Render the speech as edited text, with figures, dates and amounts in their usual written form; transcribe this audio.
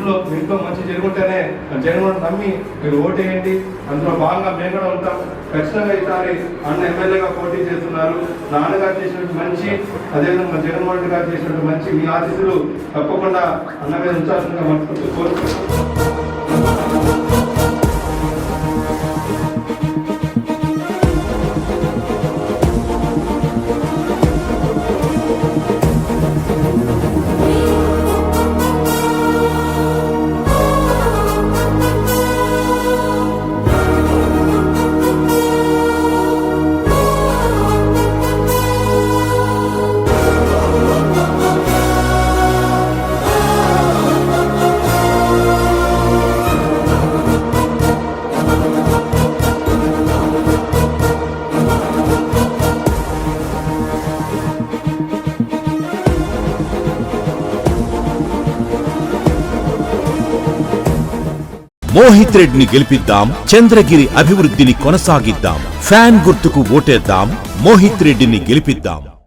ఊర్లో ఇంట్లో మంచి జరుగుంటేనే జగన్ నమ్మి మీరు ఓటేయండి. అందులో భాగంగా మేము కూడా ఉంటాం. ఖచ్చితంగా ఈసారి అన్న ఎమ్మెల్యేగా పోటీ చేస్తున్నారు. నాన్నగారు చేసినట్టు మంచి, అదేవిధంగా జగన్మోహన్ రెడ్డి గారు చేసినట్టు మంచి మీ ఆశీస్సులు తప్పకుండా అన్న మీద ఉంచాల్సిందిగా మనసు కోరుకుంటున్నాను. మోహిత్ రెడ్డిని గెలిపిద్దాం, చంద్రగిరి అభివృద్ధిని కొనసాగిద్దాం. ఫ్యాన్ గుర్తుకు ఓటేద్దాం, మోహిత్ రెడ్డిని గెలిపిద్దాం.